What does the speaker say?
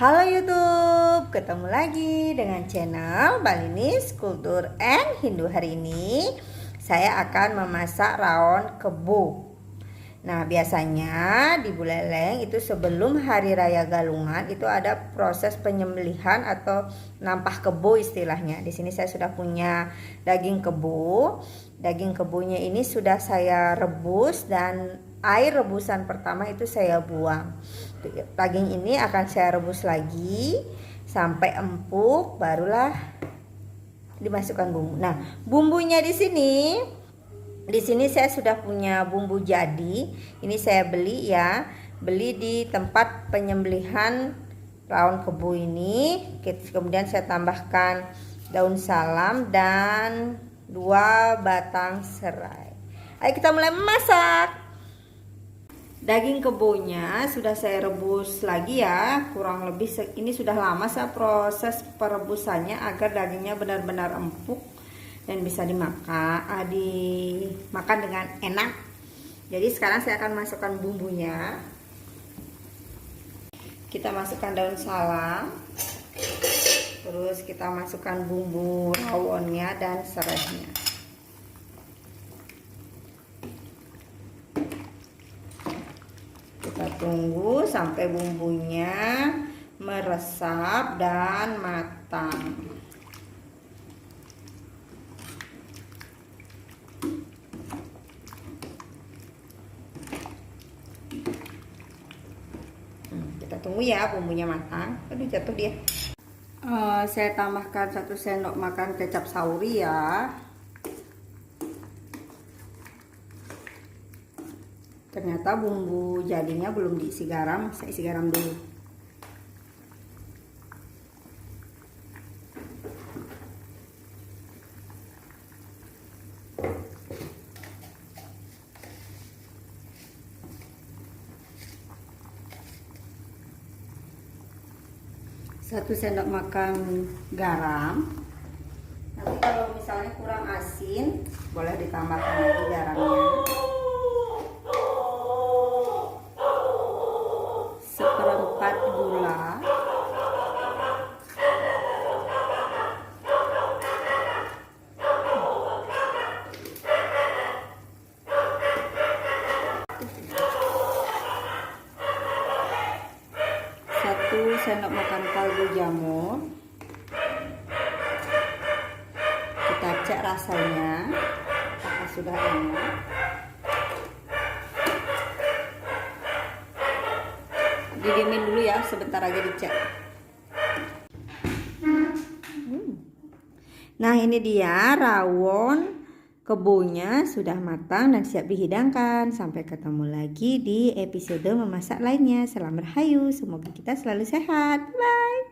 Halo YouTube, ketemu lagi dengan channel Balinese Culture and Hindu. Hari ini saya akan memasak rawon kebo. Nah, biasanya di Buleleng itu sebelum Hari Raya Galungan itu ada proses penyembelihan atau nampah kebo istilahnya. Di sini saya sudah punya daging kebo. Daging kebonya ini sudah saya rebus dan air rebusan pertama itu saya buang. Daging ini akan saya rebus lagi sampai empuk, barulah dimasukkan bumbu. Nah, bumbunya di sini saya sudah punya bumbu jadi. Ini saya beli ya, beli di tempat penyembelihan rawon kebo ini. Kemudian saya tambahkan daun salam dan 2 batang serai. Ayo kita mulai memasak. Daging kebonya sudah saya rebus lagi ya, kurang lebih ini sudah lama saya proses perebusannya agar dagingnya benar-benar empuk dan bisa dimakan dengan enak. Jadi sekarang saya akan masukkan bumbunya. Kita masukkan daun salam, terus kita masukkan bumbu rawonnya dan serainya. Kita tunggu sampai bumbunya meresap dan matang. Kita tunggu ya bumbunya matang. Aduh, jatuh dia. Saya tambahkan 1 sendok makan kecap sauri ya. Ternyata bumbu jadinya belum diisi garam, saya isi garam dulu. Satu sendok makan garam. Nanti kalau misalnya kurang asin, boleh ditambahkan lagi garamnya. Seperempat gula, satu sendok makan kaldu jamur. Kita cek rasanya apakah sudah enak. Didiemin dulu ya, sebentar aja dicek. Nah, ini dia rawon kebonya sudah matang dan siap dihidangkan. Sampai ketemu lagi di episode memasak lainnya. Salam Rahayu, semoga kita selalu sehat. Bye.